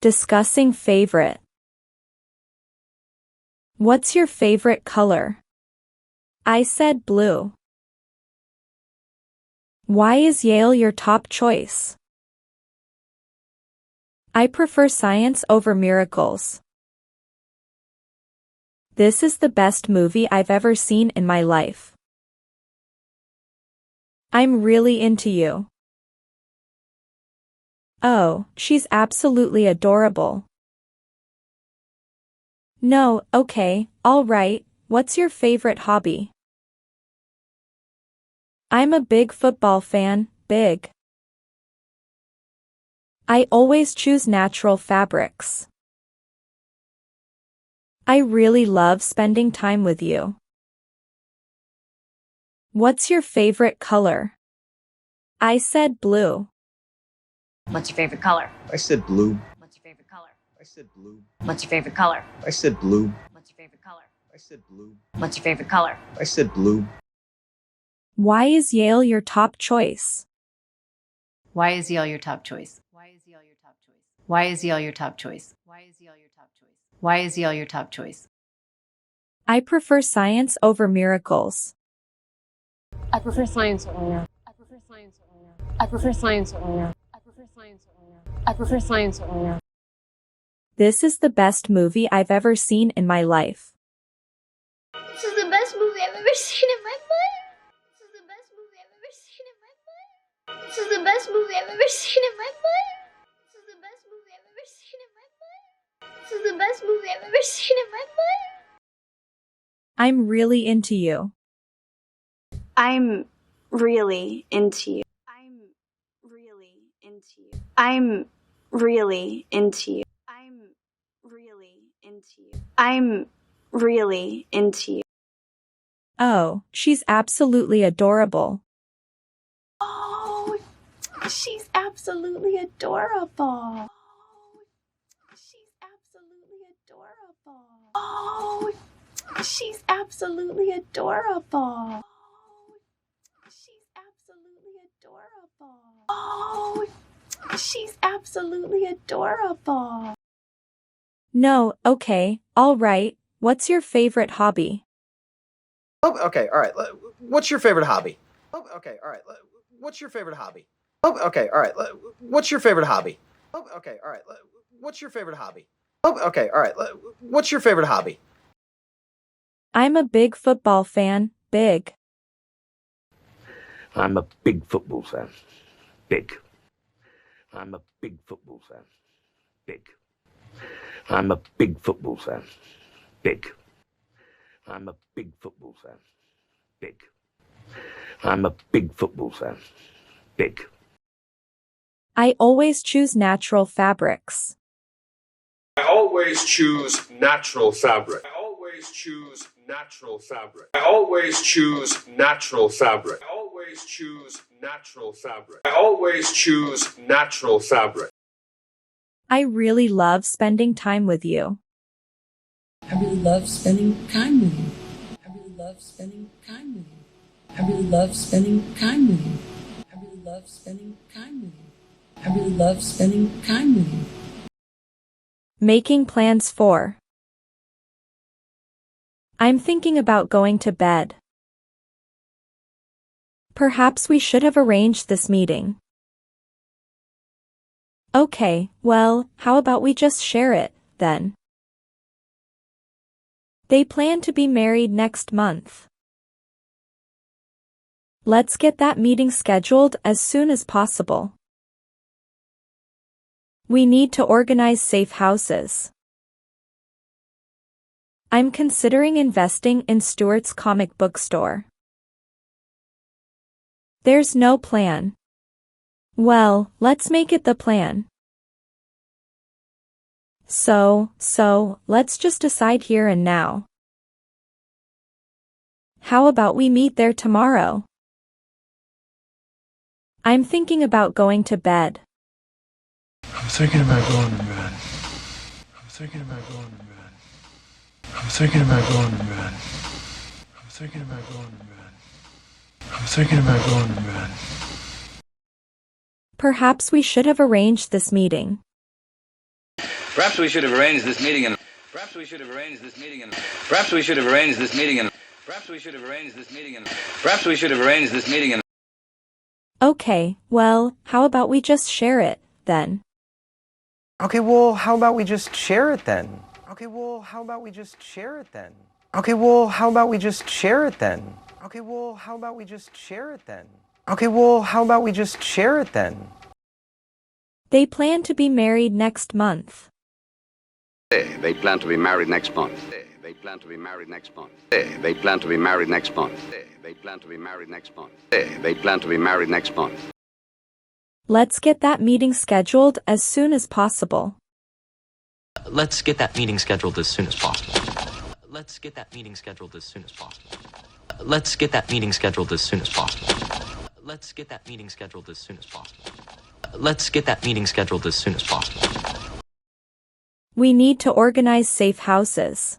Discussing favorite. What's your favorite color? I said blue. Why is Yale your top choice? I prefer science over miracles. This is the best movie I've ever seen in my life. I'm really into you. Oh, she's absolutely adorable. No, okay, all right, what's your favorite hobby? I'm a big football fan, big. I always choose natural fabrics. I really love spending time with you. What's your favorite color? I said blue. What's your favorite color? I said blue. What's your favorite color? I said blue. What's your favorite color? I said blue. What's your favorite color? I said blue. What's your favorite color? I said blue. Why is Yale your top choice? Why is Yale your top choice? Why is Yale your top choice? Why is Yale your top choice? Why is Yale your top choice? Why is Yale your top choice? I prefer science over miracles. I prefer science over miracles. I prefer science over miracles. I prefer science over miracles. I prefer science over miracles. I prefer science over miracles. This is the best movie I've ever seen in my life. This is the best movie I've ever seen in my life. This is the best movie I've ever seen in my life. This is the best movie I've ever seen in my life. This is the best movie I've ever seen in my life. This is the best movie I've ever seen in my life. I'm really into you. I'm really into you. I'm really into you. I'm really into you. I'm really into you. I'm really into you. Oh, she's absolutely adorable. Oh, she's absolutely adorable. Oh, she's absolutely adorable. Oh, she's absolutely adorable. She's absolutely adorable. Oh, she's absolutely adorable. No, okay, all right, what's your favorite hobby? Oh, okay, all right. What's your favorite hobby? Oh, okay, all right. What's your favorite hobby? Oh, okay, all right. What's your favorite hobby? Oh, okay, all right. What's your favorite hobby? Oh, okay, all right. What's your favorite hobby? I'm a big football fan, big. I'm a big football fan. Big. I'm a big football fan. Big. I'm a big football fan. Big. I'm a big football fan. Big. I'm a big football fan. Big. I always choose natural fabrics. I always choose natural fabric. I always choose natural fabric. I always choose natural fabric. I always choose natural fabric. I always choose natural fabric. I really love spending time with you. I really love spending time with you. I really love spending time with you. I really love spending time with you. I really love spending time with you. I really love spending time with you. Making plans for. I'm thinking about going to bed. Perhaps we should have arranged this meeting. Okay, well, how about we just share it, then? They plan to be married next month. Let's get that meeting scheduled as soon as possible. We need to organize safe houses. I'm considering investing in Stuart's comic book store. There's no plan. Well, let's make it the plan. So, let's just decide here and now. How about we meet there tomorrow? I'm thinking about going to bed. I'm thinking about going to bed. I'm thinking about going to bed. I'm thinking about going to bed. I'm thinking about going to bed. I'm thinking about going to bed. Perhaps we should have arranged this meeting. Perhaps we should have arranged this meeting in. Perhaps we should have arranged this meeting in. Perhaps we should have arranged this meeting in. Perhaps we should have arranged this meeting in. Perhaps we should have arranged this meeting in. Okay, well, how about we just share it, then? Okay, well, how about we just share it then? Okay, well, how about we just share it then? Okay, well, how about we just share it then? Okay, well, how about we just share it then? Okay, well, how about we just share it then? They plan to be married next month. They plan to be married next month. They plan to be married next month. They plan to be married next month. They plan to be married next month. They plan to be married next month. Let's get that meeting scheduled as soon as possible. Let's get that meeting scheduled as soon as possible. Let's get that meeting scheduled as soon as possible. Let's get that meeting scheduled as soon as possible. Let's get that meeting scheduled as soon as possible. Let's get that meeting scheduled as soon as possible. We need to organize safe houses.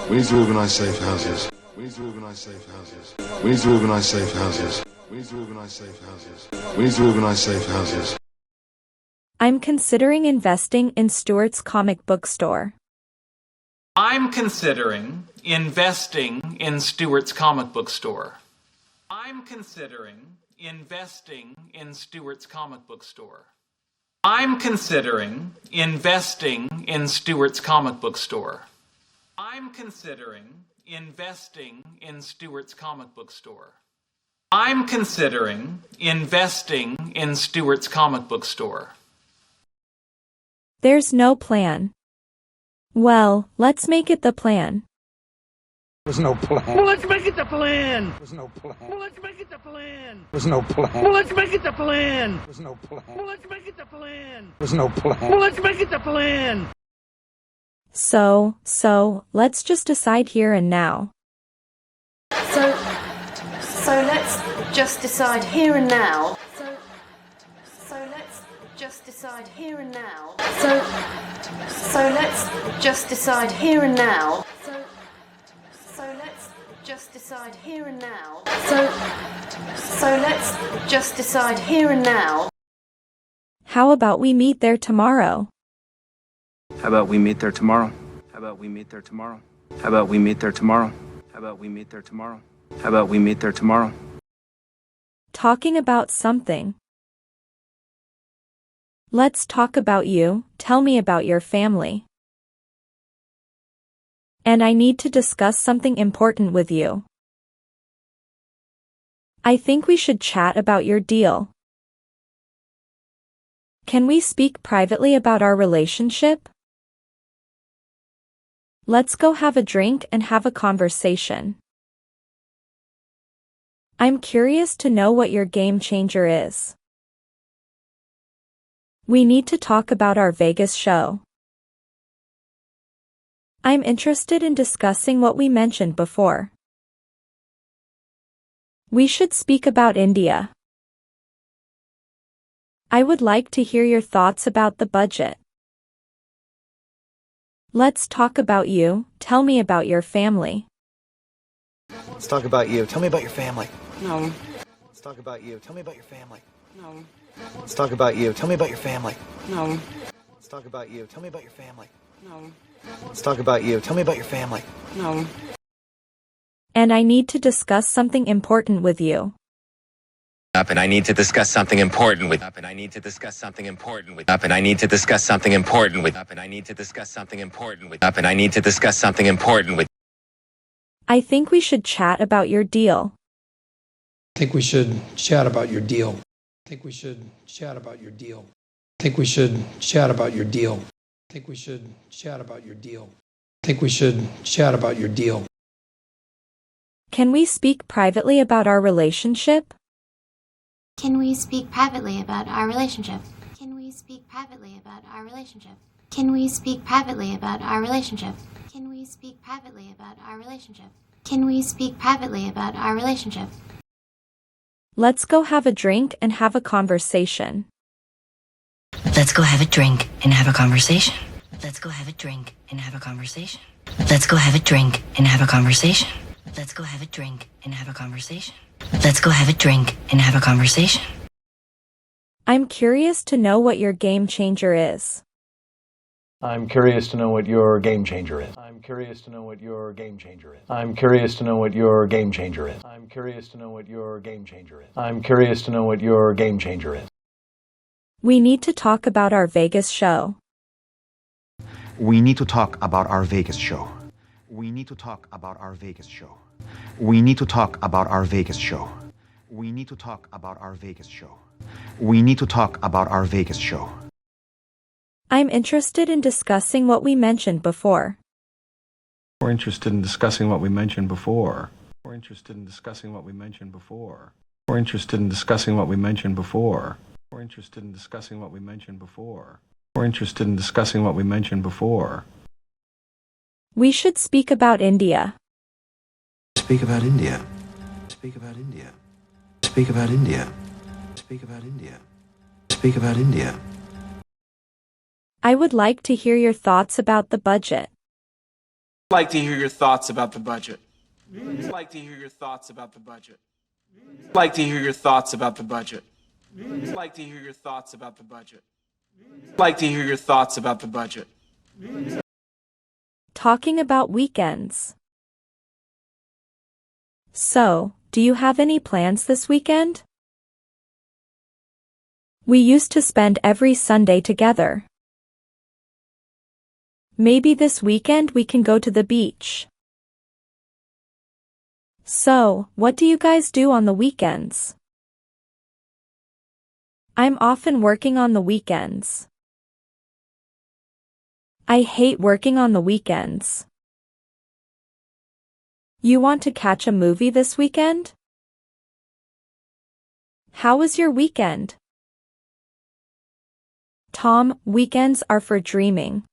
We need to organize safe houses. We need to organize safe houses. We need to organize safe houses. We need to organize safe houses. We need to organize safe houses. I'm considering investing in Stuart's comic book store. I'm considering investing in Stuart's comic book store. I'm considering investing in Stuart's comic book store. I'm considering investing in Stuart's comic book store. I'm considering investing in Stuart's comic book store. I'm considering investing in Stuart's comic book store. There's no plan. Well, let's make it the plan. There's no plan. Well, let's make it the plan. There's no plan. Well, let's make it the plan. There's no plan. Well, let's make it the plan. There's no plan. Well, let's make it the plan. There's no plan. Well, let's make it the plan. So, let's just decide here and now. So let's just decide here and now. So let's just decide here and now. So let's just decide here and now. So let's just decide here and now. So let's just decide here and now. How about we meet there tomorrow? How about we meet there tomorrow? How about we meet there tomorrow? How about we meet there tomorrow? How about we meet there tomorrow? How about we meet there tomorrow? Talking about something. Let's talk about you. Tell me about your family. And I need to discuss something important with you. I think we should chat about your deal. Can we speak privately about our relationship? Let's go have a drink and have a conversation. I'm curious to know what your game changer is. We need to talk about our Vegas show. I'm interested in discussing what we mentioned before. We should speak about India. I would like to hear your thoughts about the budget. Let's talk about you. Tell me about your family. Let's talk about you. Tell me about your family. No. Let's talk about you. Tell me about your family. No. Let's talk about you. Tell me about your family. No. Let's talk about you. Tell me about your family. No. Let's talk about you. Tell me about your family. No. And I need to discuss something important with you. Up and I need to discuss something important with up and I need to discuss something important with up and I need to discuss something important with up and I need to discuss something important with up and I need to discuss something important with. I think we should chat about your deal. I think we should chat about your deal. I think we should chat about your deal. I think we should chat about your deal. I think we should chat about your deal. I think we should chat about your deal. Can we speak privately about our relationship? Can we speak privately about our relationship? Can we speak privately about our relationship? Can we speak privately about our relationship? Can we speak privately about our relationship? Can we speak privately about our relationship? Let's go have a drink and have a conversation. Let's go have a drink and have a conversation. Let's go have a drink and have a conversation. Let's go have a drink and have a conversation. Let's go have a drink and have a conversation. Let's go have a drink and have a conversation. I'm curious to know what your game changer is. I'm curious to know what your game changer is. I'm curious to know what your game changer is. I'm curious to know what your game changer is. I'm curious to know what your game changer is. I'm curious to know what your game changer is. We need to talk about our Vegas show. We need to talk about our Vegas show. We need to talk about our Vegas show. We need to talk about our Vegas show. We need to talk about our Vegas show. We need to talk about our Vegas show. I'm interested in discussing what we mentioned before. We're interested in discussing what we mentioned before. We're interested in discussing what we mentioned before. We're interested in discussing what we mentioned before. We're interested in discussing what we mentioned before. We're interested in discussing what we mentioned before. We should speak about India. Speak about India. Speak about India. Speak about India. Speak about India. Speak about India. I would like to hear your thoughts about the budget. I'd like to hear your thoughts about the budget. I'd like to hear your thoughts about the budget. I'd like to hear your thoughts about the budget. I'd like to hear your thoughts about the budget. I'd like to hear your thoughts about the budget. Talking about weekends. So, do you have any plans this weekend? We used to spend every Sunday together. Maybe this weekend we can go to the beach. So, what do you guys do on the weekends? I'm often working on the weekends. I hate working on the weekends. You want to catch a movie this weekend? How was your weekend? Tom, weekends are for dreaming.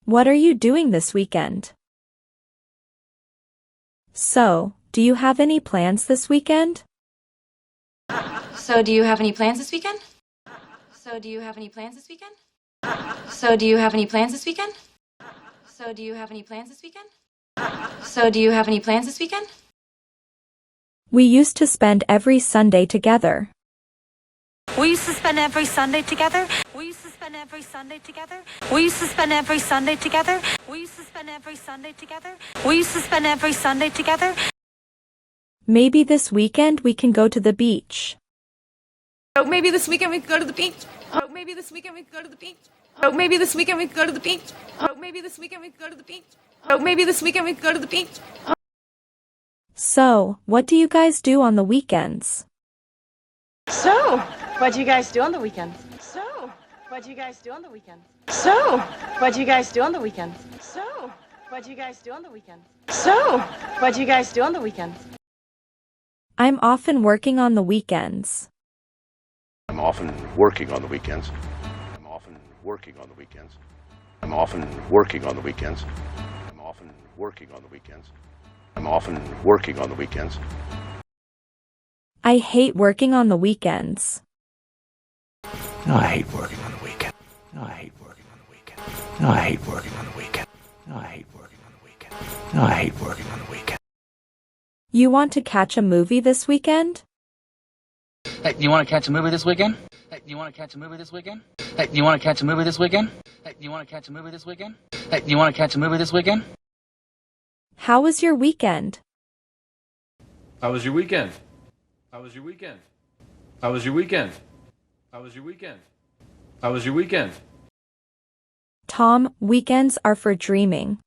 What are you doing this weekend? So, do you have any plans this weekend? So, do you have any plans this weekend? So, do you have any plans this weekend? So, do you have any plans this weekend? So, do you have any plans this weekend? So, do you have any plans this weekend? We used to spend every Sunday together. We used to spend every Sunday together. We used to spend every Sunday together. We used to spend every Sunday together. We used to spend every Sunday together. We used to spend every Sunday together. Maybe this weekend we can go to the beach. Oh, maybe this weekend we could go to the beach. Oh, maybe this weekend we could go to the beach. Oh, maybe this weekend we could go to the beach. Oh, maybe this weekend we could go to the beach. Oh, maybe this weekend we could go to the beach. So, what do you guys do on the weekends? So, what do you guys do on the weekends? So, what do you guys do on the weekends? So, what do you guys do on the weekends? So, what do you guys do on the weekends? So, what do you guys do on the weekends? I'm often working on the weekends. I'm often working on the weekends. I'm often working on the weekends. I'm often working on the weekends. I'm often working on the weekends. I'm often working on the weekends. I hate working on the weekends. No, I hate working on the weekend. No, I hate working on the weekend. No, I hate working on the weekend. No, I hate working on the weekend. No, I hate working on the weekend. You want to catch a movie this weekend? Hey, you want to catch a movie this weekend? Hey, you want to catch a movie this weekend? Hey, you want to catch a movie this weekend? Hey, you want to catch a movie this weekend? Hey, you want to catch a movie this weekend? How was your weekend? How was your weekend? How was your weekend? How was your weekend? How was your weekend? How was your weekend? Tom, weekends are for dreaming.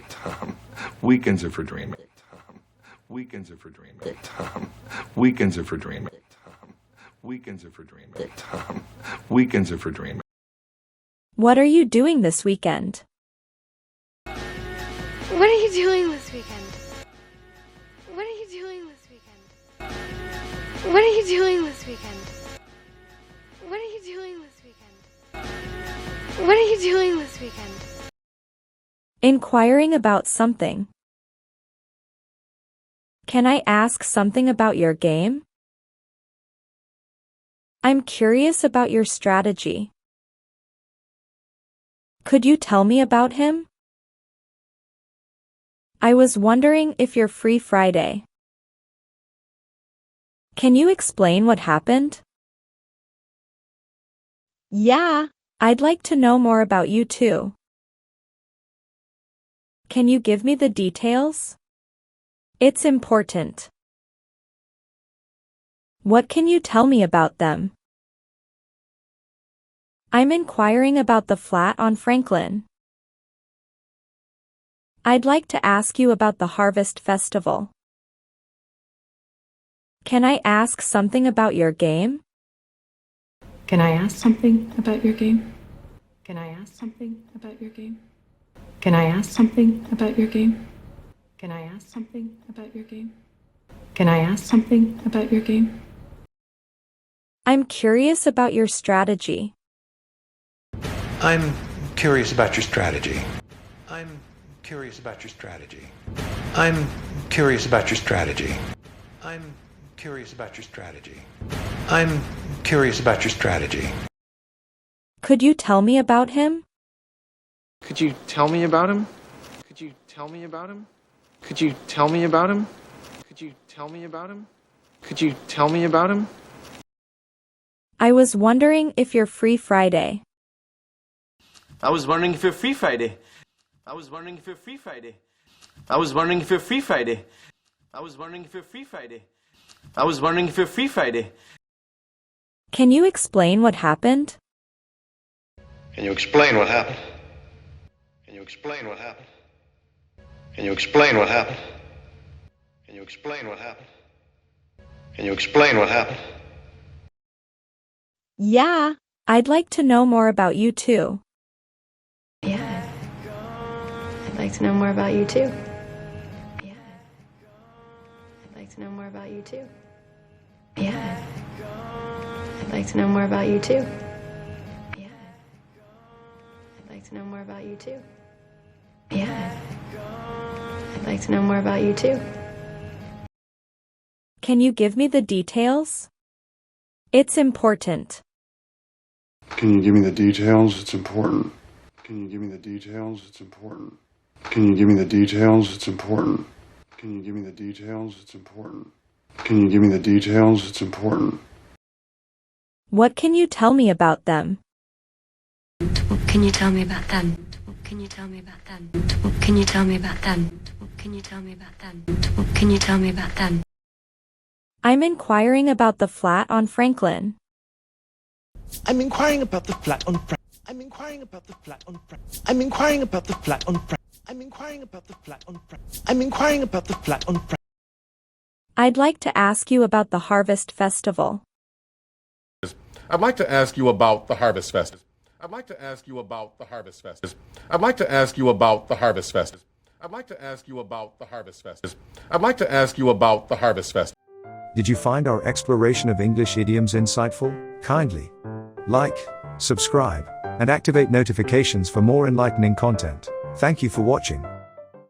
Tom, weekends are for dreaming. Tom, weekends are for dreaming. Tom, weekends are for dreaming. Tom, weekends are for dreaming. Tom, weekends are for dreaming. What are you doing this weekend? What are you doing this weekend? What are you doing this weekend? What are you doing this weekend? What are you doing this weekend? What are you doing this weekend? Inquiring about something. Can I ask something about your game? I'm curious about your strategy. Could you tell me about him? I was wondering if you're free Friday. Can you explain what happened? Yeah, I'd like to know more about you too. Can you give me the details? It's important. What can you tell me about them? I'm inquiring about the flat on Franklin. I'd like to ask you about the Harvest Festival. Can I ask something about your game? Can I ask something about your game? Can I ask something about your game? Can I ask something about your game? Can I ask something about your game? Can I ask something about your game? I'm curious about your strategy. I'm curious about your strategy. I'm curious about your strategy. I'm curious about your strategy. I'm curious about your strategy. I'm curious about your strategy. Could you tell me about him? Could you tell me about him? Could you tell me about him? Could you tell me about him? Could you tell me about him? Could you tell me about him? I was wondering if you're free Friday. I was wondering if you're free Friday. I was wondering if you're free Friday. I was wondering if you're free Friday. I was wondering if you're free Friday. I was wondering if you're free Friday. Can you explain what happened? Can you explain what happened? Can you explain what happened? Can you explain what happened? Can you explain what happened? Can you explain what happened? Yeah, I'd like to know more about you too. Yeah. I'd like to know more about you too. Yeah. I'd like to know more about you too. Yeah. I'd like to know more about you too. Yeah. I'd like to know more about you too. Yeah. I'd like to know more about you too. Can you give me the details? It's important. Can you give me the details? It's important. Can you give me the details? It's important. Can you give me the details? It's important. Can you give me the details? It's important. Can you give me the details? It's important. What can you tell me about them? What can you tell me about them? What can you tell me about them? What can you tell me about them? What can you tell me about them? What can you tell me about them? I'm inquiring about the flat on Franklin. I'm inquiring about the flat on Frank. I'm inquiring about the flat on Frank. I'm inquiring about the flat on Frank. I'm inquiring about the flat on Frank. I'm inquiring about the flat on Frank. I'd like to ask you about the Harvest Festival. I'd like to ask you about the Harvest Festival. I'd like to ask you about the Harvest Festival. I'd like to ask you about the Harvest Festival. I'd like to ask you about the Harvest Festival. I'd like to ask you about the Harvest Festival. Did you find our exploration of English idioms insightful? Kindly like, subscribe, and activate notifications for more enlightening content. Thank you for watching.